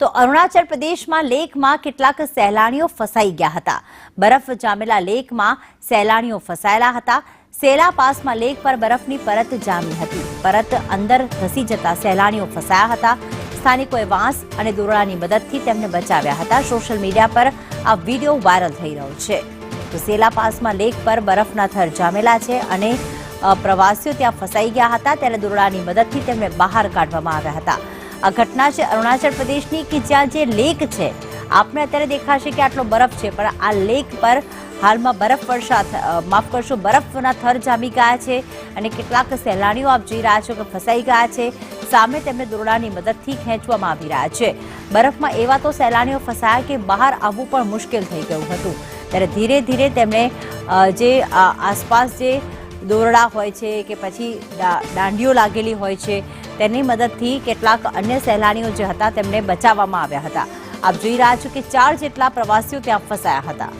તો અરુણાચલ પ્રદેશમાં લેકમાં કેટલાક સહેલાણીઓ ફસાઈ ગયા હતા। બરફ જામેલા લેકમાં સહેલાણીઓ ફસાયેલા હતા। સેલા પાસમાં લેક પર બરફની પરત જામી હતી। પરત અંદર ધસી જતા સહેલાણીઓ ફસાયા હતા। સ્થાનિકોએ વાંસ અને દોરડાની મદદથી તેમને બચાવ્યા હતા। સોશિયલ મીડિયા પર આ વિડીયો વાયરલ થઈ રહ્યો છે। તો સેલા પાસમાં લેક પર બરફના થર જામેલા છે અને પ્રવાસીઓ ત્યાં ફસાઈ ગયા હતા, ત્યારે દોરડાની મદદથી તેમને બહાર કાઢવામાં આવ્યા હતા। આ ઘટના છે અરુણાચલ પ્રદેશની કે જ્યાં જે લેક છે, આપને અત્યારે દેખાશે કે આટલો બરફ છે, પણ આ લેક પર હાલમાં બરફના થર જામી ગયા છે અને કેટલાક સહેલાણીઓ આપ જોઈ રહ્યા છો કે ફસાઈ ગયા છે। સામે તેમને દોરડાની મદદથી ખેંચવામાં આવી રહ્યા છે। બરફમાં એવા તો સહેલાણીઓ ફસાયા કે બહાર આવવું પણ મુશ્કેલ થઈ ગયું હતું, ત્યારે ધીરે ધીરે તેમણે જે આસપાસ જે દોરડા હોય છે કે પછી દાંડીઓ લાગેલી હોય છે, તેની મદદથી કેટલાક અન્ય સહેલાણીઓ જે હતા તેમને બચાવવામાં આવ્યા હતા। આપ જોઈ રહ્યા છો કે 4 જેટલા પ્રવાસીઓ ત્યાં ફસાયા હતા।